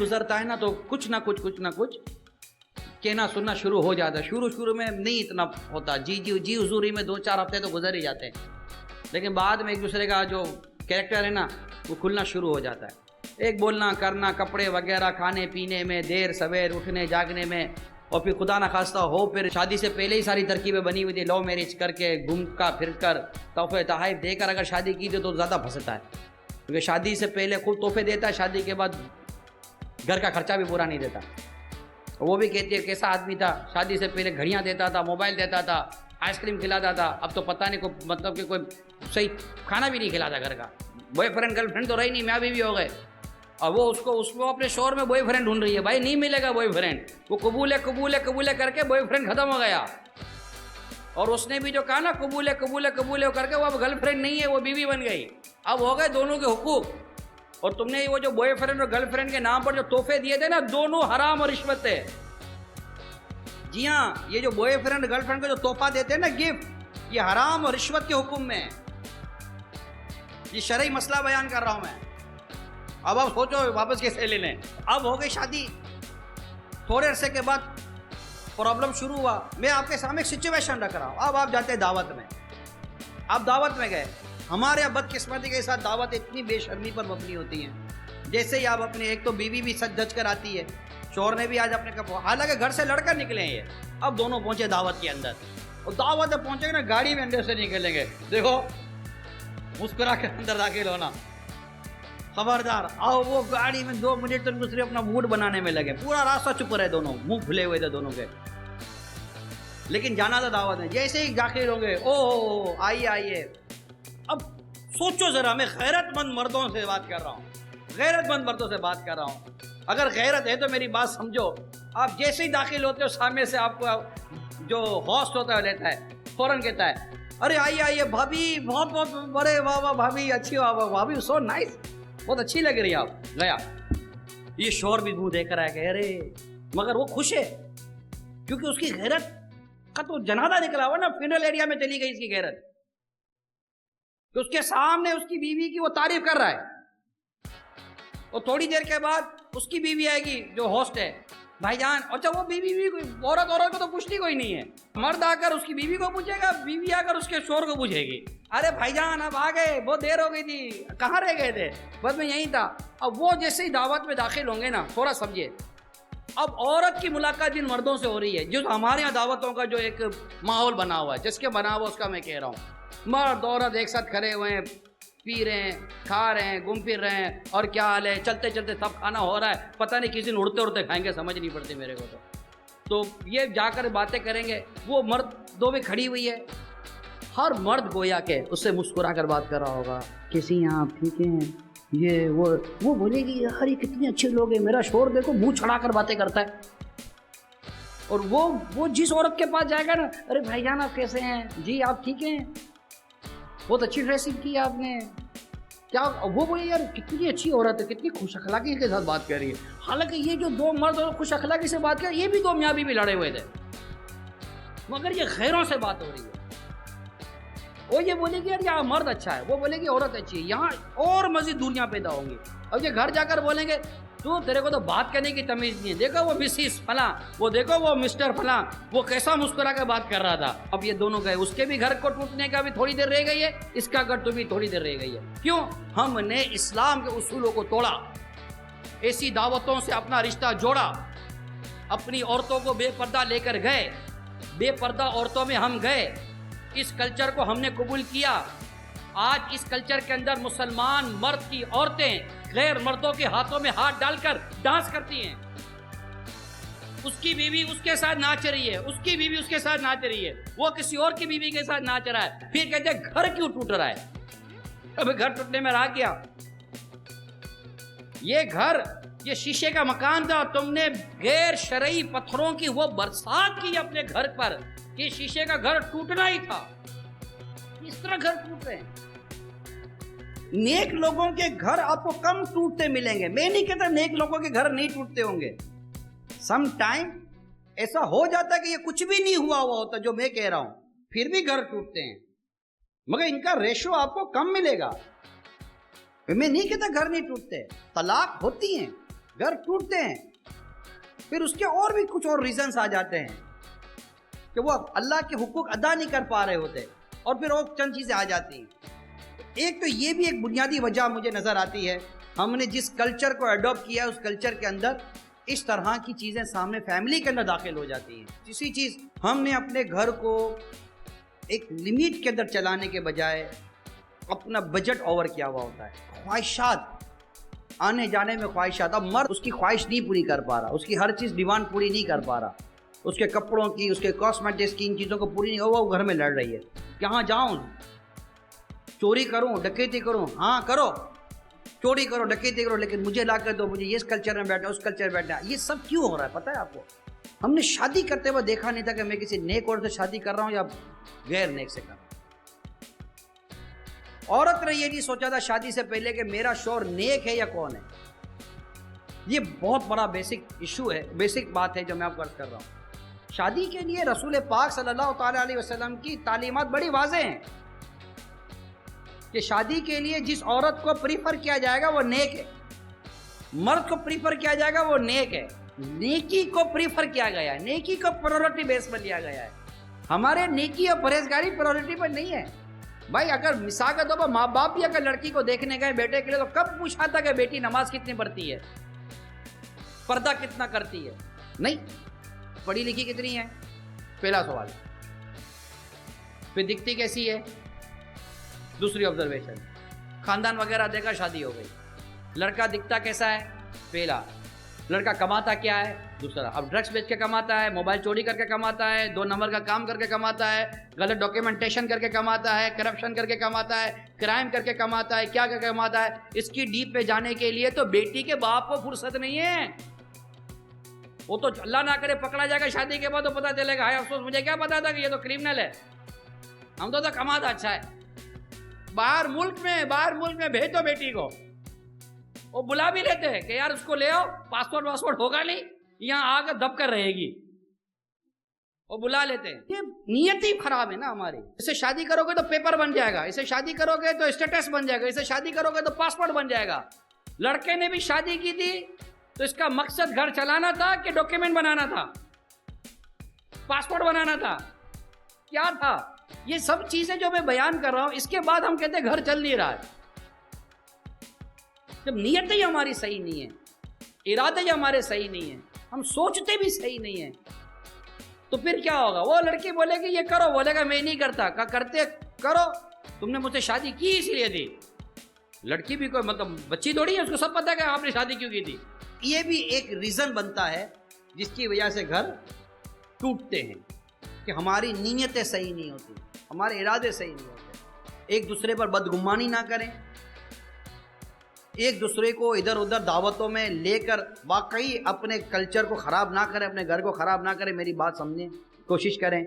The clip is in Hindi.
गुजरता है ना तो कुछ ना कुछ कहना सुनना शुरू हो जाता है। शुरू में नहीं इतना होता, जी हुजूरी में 2-4 हफ्ते तो गुजर ही जाते हैं, लेकिन बाद में एक दूसरे का जो कैरेक्टर है ना वो खुलना शुरू हो जाता है। एक बोलना करना, कपड़े वगैरह, खाने पीने में, देर सवेर उठने जागने में, और फिर खुदा ना खास्ता हो फिर शादी से पहले ही सारी तरकीबें बनी हुई थी, लव मैरिज करके घूम का फिर कर तोहफे तहाइफ देकर अगर शादी की तो ज़्यादा फंसता है, क्योंकि शादी से पहले खूब तोहफे देता है, शादी के बाद घर का खर्चा भी पूरा नहीं देता। वो भी कहती है कैसा आदमी था, शादी से पहले घड़ियाँ देता था, मोबाइल देता था, आइसक्रीम खिलाता था, अब तो पता नहीं को मतलब कि कोई सही खाना भी नहीं खिलाता घर का। बॉयफ्रेंड गर्लफ्रेंड तो रही नहीं, मैं भी हो गए, और वो उसको अपने शोर में बॉयफ्रेंड ढूंढ रही है। भाई नहीं मिलेगा बॉयफ्रेंड, वो कबूल है करके बॉयफ्रेंड खत्म हो गया, और उसने भी जो कहा ना कबूल है करके वो अब गर्लफ्रेंड नहीं है, वो बीवी बन गई। अब हो गए दोनों के हुकूक, और तुमने वो जो बॉयफ्रेंड और गर्लफ्रेंड के नाम पर जो तोहफे दिए थे ना, दोनों हराम और रिश्वत थे। जी हाँ, ये जो बॉयफ्रेंड गर्लफ्रेंड को जो तोहफा देते हैं ना, गिफ्ट, ये हराम और रिश्वत के हुक्म में, ये शरई मसला बयान कर रहा हूं मैं। अब आप सोचो वापस कैसे ले लें। अब हो गई शादी, थोड़े अरसे के बाद प्रॉब्लम शुरू हुआ। मैं आपके सामने एक सिचुएशन रख रहा हूँ। अब आप जाते हैं दावत में, आप दावत में गए। हमारे यहाँ बदकिस्मती के साथ दावत इतनी बेशर्मी पर मबनी होती है, जैसे ही आप अपने, एक तो बीवी भी सच धज कर आती है, शोहर ने भी आज अपने कपड़े, हालांकि घर से लड़कर निकले हैं ये, अब दोनों पहुंचे दावत के अंदर, और दावत में पहुंचेंगे ना, गाड़ी में अंदर से निकलेंगे, देखो मुस्कुरा के अंदर दाखिल होना, खबरदार। आओ वो गाड़ी में 2 मिनट तक दूसरे अपना मूड बनाने में लगे, पूरा रास्ता चुप रहे, दोनों मुंह खुले हुए थे दोनों के, लेकिन जाना था दावत में। जैसे ही दाखिल होंगे, ओ आइए। अब सोचो जरा, मैं गैरतमंद मर्दों से बात कर रहा हूँ, गैरतमंद मर्दों से बात कर रहा हूँ। अगर गैरत है तो मेरी बात समझो। आप जैसे ही दाखिल होते हो, सामने से आपको जो होस्ट होता है लेता है, फौरन कहता है अरे आइए भाभी, बहुत बड़े, वाह भाभी, अच्छी, वाह भाभी, सो नाइस, बहुत अच्छी लग रही है आप। गया, ये शोर भी मुंह देकर आएगा, अरे मगर वो खुश है क्योंकि उसकी गैरत का तो जनाजा निकला हुआ ना, फ्यूनरल एरिया में चली गई इसकी गैरत, तो उसके सामने उसकी बीवी की वो तारीफ कर रहा है। और थोड़ी देर के बाद उसकी बीवी आएगी जो होस्ट है, भाईजान, अच्छा वो बीवी औरत को तो पूछती कोई नहीं है, मर्द आकर उसकी बीवी को पूछेगा, बीवी आकर उसके शोर को पूछेगी, अरे भाईजान अब आ गए, बहुत देर हो गई थी, कहाँ रह गए थे, बस मैं यहीं था। अब वो जैसे ही दावत में दाखिल होंगे ना, थोड़ा समझिए, अब औरत की मुलाकात जिन मर्दों से हो रही है, जो हमारे यहाँ दावतों का जो एक माहौल बना हुआ है, जिसके बना हुआ उसका मैं कह रहा हूँ, मर्द औरत एक साथ खड़े हुए हैं, पी रहे हैं, खा रहे हैं, घूम फिर रहे हैं, और क्या हाल है, चलते चलते सब खाना हो रहा है, पता नहीं किसी दिन उड़ते उड़ते खाएंगे, समझ नहीं पड़ती मेरे को तो ये जाकर बातें करेंगे। वो मर्द दो में खड़ी हुई है, हर मर्द गोया के उससे मुस्कुरा कर बात कर रहा होगा, कैसी हैं आप, ठीक हैं, ये वो बोलेगी यार ये कितने अच्छे लोग हैं, मेरा शोर देखो मुंह छड़ा कर बातें करता है। और वो जिस औरत के पास जाएगा ना, अरे भाईजान आप कैसे हैं, जी आप ठीक हैं, बहुत अच्छी ड्रेसिंग की आपने, क्या, वो बोले यार कितनी अच्छी औरत है, कितनी खुश अखलाकी के साथ बात कर रही है। हालांकि ये जो 2 मर्द और खुश अखलाकी से बात कर, ये भी 2 मियाँ बीवी लड़े हुए थे, मगर ये गैरों से बात हो रही है। वो ये बोलेगी यार यहाँ मर्द अच्छा है, वो बोलेगी औरत अच्छी है, यहाँ और मजीद दूरियां पैदा होंगी। अब ये घर जाकर बोलेंगे तो तेरे को तो बात करने की तमीज़ नहीं है, देखो वो मिसिस फला, वो देखो वो मिस्टर फला, वो कैसा मुस्कुरा कर बात कर रहा था। अब ये दोनों गए, उसके भी घर को टूटने का भी थोड़ी देर रह गई है, इसका घर तो भी थोड़ी देर रह गई है। क्यों? हमने इस्लाम के उसूलों को तोड़ा, ऐसी दावतों से अपना रिश्ता जोड़ा, अपनी औरतों को बेपर्दा लेकर गए, बेपर्दा औरतों में हम गए, इस कल्चर को हमने कबूल किया। आज इस कल्चर के अंदर मुसलमान मर्द की औरतें गैर मर्दों के हाथों में हाथ डालकर डांस करती हैं, उसकी बीवी उसके साथ नाच रही है, उसकी बीवी उसके साथ नाच रही है, वो किसी और की बीवी के साथ नाच रहा है, फिर कहते हैं घर क्यों टूट रहा है। अब घर टूटने में रहा क्या? ये घर, ये शीशे का मकान था, तुमने गैर शरई पत्थरों की वो बरसात की अपने घर पर कि शीशे का घर टूटना ही था। इस तरह घर टूट रहे हैं। नेक लोगों के घर आपको कम टूटते मिलेंगे, मैं नहीं कहता नेक लोगों के घर नहीं टूटते होंगे, सम टाइम ऐसा हो जाता है कि ये कुछ भी नहीं हुआ होता जो मैं कह रहा हूं, फिर भी घर टूटते हैं, मगर इनका रेशो आपको कम मिलेगा। मैं नहीं कहता घर नहीं टूटते, तलाक होती हैं, घर टूटते हैं। फिर उसके और भी कुछ और रीजंस आ जाते हैं कि वो अल्लाह के हुकूक अदा नहीं कर पा रहे होते, और फिर और चंद चीज़ें आ जाती हैं। एक तो ये भी एक बुनियादी वजह मुझे नज़र आती है, हमने जिस कल्चर को अडॉप्ट किया उस कल्चर के अंदर इस तरह की चीज़ें सामने फैमिली के अंदर दाखिल हो जाती हैं। इसी चीज़ हमने अपने घर को एक लिमिट के अंदर चलाने के बजाय अपना बजट ओवर किया हुआ होता है। ख्वाहिशात, आने जाने में ख्वाहिशात। अब मर्द उसकी ख्वाहिश नहीं पूरी कर पा रहा, उसकी हर चीज़ डिमांड पूरी नहीं कर पा रहा, उसके कपड़ों की, उसके कॉस्मेटिक्स की, इन चीज़ों को पूरी नहीं हो, वो घर में लड़ रही है। कहाँ जाऊँ, चोरी करूँ, डकैती करूँ? हाँ करो, चोरी करो, डकैती करो, लेकिन मुझे ला कर दो, मुझे ये कल्चर में बैठना, उस कल्चर में बैठना। ये सब क्यों हो रहा है पता है आपको? हमने शादी करते हुए देखा नहीं था कि मैं किसी नेक औरत से शादी कर रहा हूँ या गैर नेक से कर रहा हूँ। औरत ने ये नहीं सोचा था शादी से पहले कि मेरा शौहर नेक है या कौन है। ये बहुत बड़ा बेसिक इशू है, बेसिक बात है जो मैं आपको अर्ज कर रहा हूँ। शादी के लिए रसूल पाक सल्लल्लाहु अलैहि वसल्लम की तालीमात बड़ी वाज़ेह हैं कि शादी के लिए जिस औरत को प्रीफर किया जाएगा वो नेक है, मर्द को प्रीफर किया जाएगा वो नेक है, नेकी को प्रीफर किया गया है, नेकी को प्रायोरिटी बेस पर लिया गया है। हमारे नेकी और परहेजगारी प्रायोरिटी पर नहीं है भाई। अगर मिसाल के तौर पर माँ बाप भी अगर लड़की को देखने गए बेटे के लिए, तो कब पूछा था कि बेटी नमाज कितनी पढ़ती है, पर्दा कितना करती है? नहीं, पढ़ी लिखी कितनी है, पहला सवाल। फिर दिखती कैसी है, दूसरी ऑब्जर्वेशन। खानदान वगैरह देखा, शादी हो गई। लड़का दिखता कैसा है, पहला। लड़का कमाता क्या है, दूसरा। अब ड्रग्स बेच के कमाता है, मोबाइल चोरी करके कमाता है, 2 नंबर का काम करके कमाता है, गलत डॉक्यूमेंटेशन करके कमाता है, करप्शन करके कमाता है, क्राइम करके कमाता है, क्या करके कमाता है। इसकी डीप पे जाने के लिए तो बेटी के बाप को फुर्सत नहीं है। वो तो अल्लाह ना करे पकड़ा जाएगा शादी के बाद, तो पता चलेगा हाय अफसोस, मुझे क्या पता था कि ये तो क्रिमिनल है, हम तो कमाता अच्छा है। बाहर मुल्क में भेज दो बेटी को, वो बुला भी लेते हैं कि यार उसको ले आओ, पासपोर्ट होगा नहीं, यहाँ आकर दब कर रहेगी, वो बुला लेते हैं। ये नियत ही खराब है ना हमारी। इसे शादी करोगे तो पेपर बन जाएगा, इसे शादी करोगे तो स्टेटस बन जाएगा, इसे शादी करोगे तो पासपोर्ट बन जाएगा। लड़के ने भी शादी की थी तो इसका मकसद घर चलाना था कि डॉक्यूमेंट बनाना था, पासपोर्ट बनाना था, क्या था? ये सब चीजें जो मैं बयान कर रहा हूं, इसके बाद हम कहते हैं घर चल नहीं रहा है। जब नीयत ही हमारी सही नहीं है, इरादे ही हमारे सही नहीं है, हम सोचते भी सही नहीं है, तो फिर क्या होगा? वो लड़की बोलेगी ये करो, बोलेगा मैं नहीं करता। का करते करो, तुमने मुझसे शादी की इसलिए थी। लड़की भी कोई मतलब बच्ची थोड़ी है, उसको सब पता है कि आपने शादी क्यों की थी। ये भी एक रीजन बनता है जिसकी वजह से घर टूटते हैं कि हमारी नीयतें सही नहीं होती, हमारे इरादे सही नहीं होते। एक दूसरे पर बदगुमानी ना करें, एक दूसरे को इधर उधर दावतों में लेकर वाकई अपने कल्चर को ख़राब ना करें, अपने घर को ख़राब ना करें। मेरी बात समझें, कोशिश करें।